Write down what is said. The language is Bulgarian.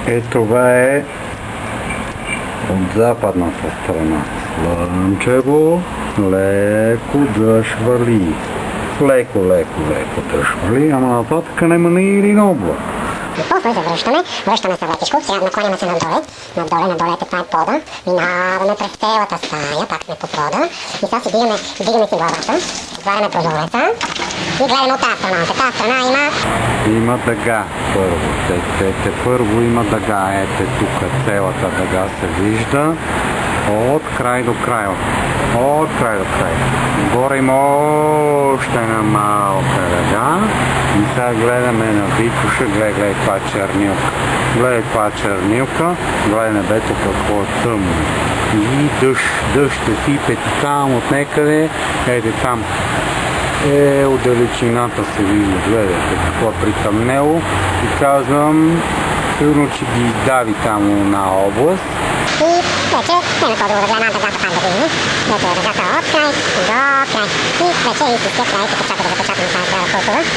Това е от западната страна. Слънчево, леко дъжд вали. Леко дъжд вали, ама нататък няма ни един облак. После връщаме се лекичко, сега наклоняме се надоле, ето това е пода, минаваме през цялата стая, пак сме по пода и сега си вдигаме си главата, отваряме прозореца и гледаме от тази страна. От тази страна има дъга първо. Първо има дъга. Ето тук цялата дъга се вижда. От край до край. Горе има още една малка дъга. И сега гледаме на Витоша. Гледай каква чернилка. Гледай небето какво е тъмно. И дъжд ще сипе там от некъде. Ето там. От далечината се вижда, гледайте какво е притъмнело и казвам, сигурно, че ги дави там на област. и вече няма по-друго да гледаме дъгата пак да видим. Ето е дъгата от край до край. И вече и всичкия край, като чака да запечатаме тази култура.